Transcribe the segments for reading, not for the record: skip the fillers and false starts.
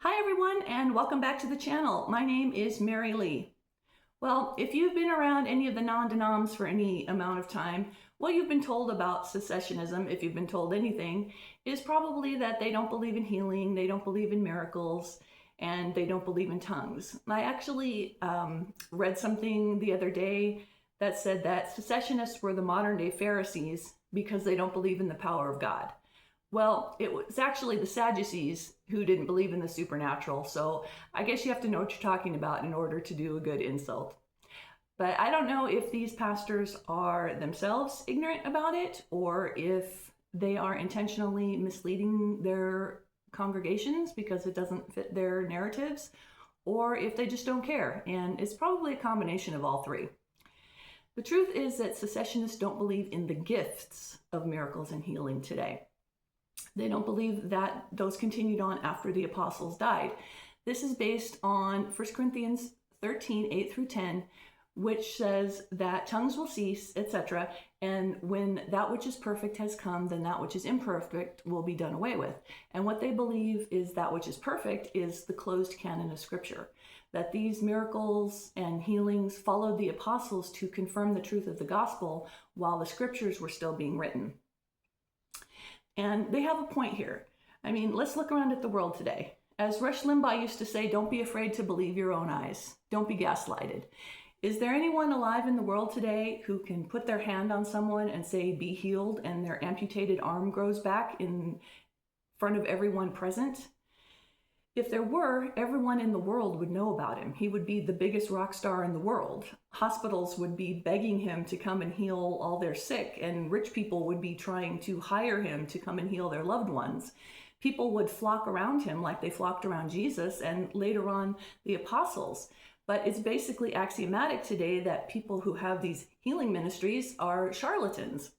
Hi everyone, and welcome back to the channel. My name is Mary Lee. Well, if you've been around any of the non-denoms for any amount of time, what you've been told about cessationism, if you've been told anything, is probably that they don't believe in healing, they don't believe in miracles, and they don't believe in tongues. I actually read something the other day that said that cessationists were the modern day Pharisees because they don't believe in the power of God. Well, it was actually the Sadducees who didn't believe in the supernatural, so I guess you have to know what you're talking about in order to do a good insult. But I don't know if these pastors are themselves ignorant about it or if they are intentionally misleading their congregations because it doesn't fit their narratives, or if they just don't care, and it's probably a combination of all three. The truth is that cessationists don't believe in the gifts of miracles and healing today. They don't believe that those continued on after the apostles died. This is based on 1 Corinthians 13, 8 through 10, which says that tongues will cease, etc. And when that which is perfect has come, then that which is imperfect will be done away with. And what they believe is that which is perfect is the closed canon of Scripture. That these miracles and healings followed the apostles to confirm the truth of the gospel while the Scriptures were still being written. And they have a point here. I mean, let's look around at the world today. As Rush Limbaugh used to say, don't be afraid to believe your own eyes. Don't be gaslighted. Is there anyone alive in the world today who can put their hand on someone and say, be healed, and their amputated arm grows back in front of everyone present? If there were, everyone in the world would know about him. He would be the biggest rock star in the world. Hospitals would be begging him to come and heal all their sick, and rich people would be trying to hire him to come and heal their loved ones. People would flock around him like they flocked around Jesus and later on the apostles. But it's basically axiomatic today that people who have these healing ministries are charlatans.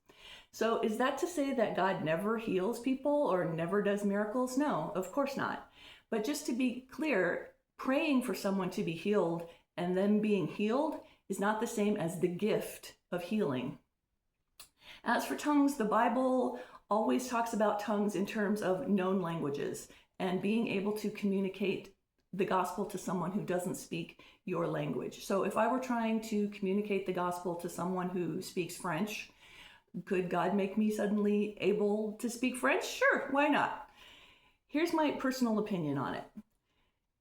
So is that to say that God never heals people or never does miracles? No, of course not. But just to be clear, praying for someone to be healed and them being healed is not the same as the gift of healing. As for tongues, the Bible always talks about tongues in terms of known languages and being able to communicate the gospel to someone who doesn't speak your language. So if I were trying to communicate the gospel to someone who speaks French, could God make me suddenly able to speak French? Sure, why not? Here's my personal opinion on it.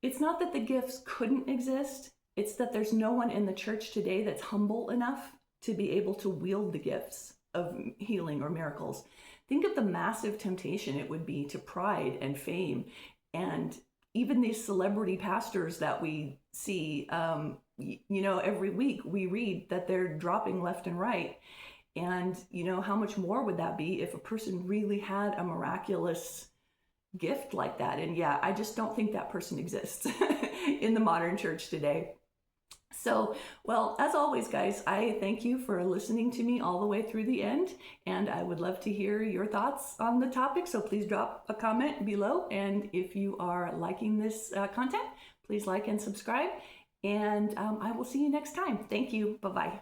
It's not that the gifts couldn't exist, it's that there's no one in the church today that's humble enough to be able to wield the gifts of healing or miracles. Think of the massive temptation it would be to pride and fame, and even these celebrity pastors that we see, every week we read that they're dropping left and right. And, how much more would that be if a person really had a miraculous gift like that? And yeah, I just don't think that person exists in the modern church today. So, well, as always, guys, I thank you for listening to me all the way through the end, and I would love to hear your thoughts on the topic, so please drop a comment below. And if you are liking this content, please like and subscribe, and I will see you next time. Thank you. Bye-bye.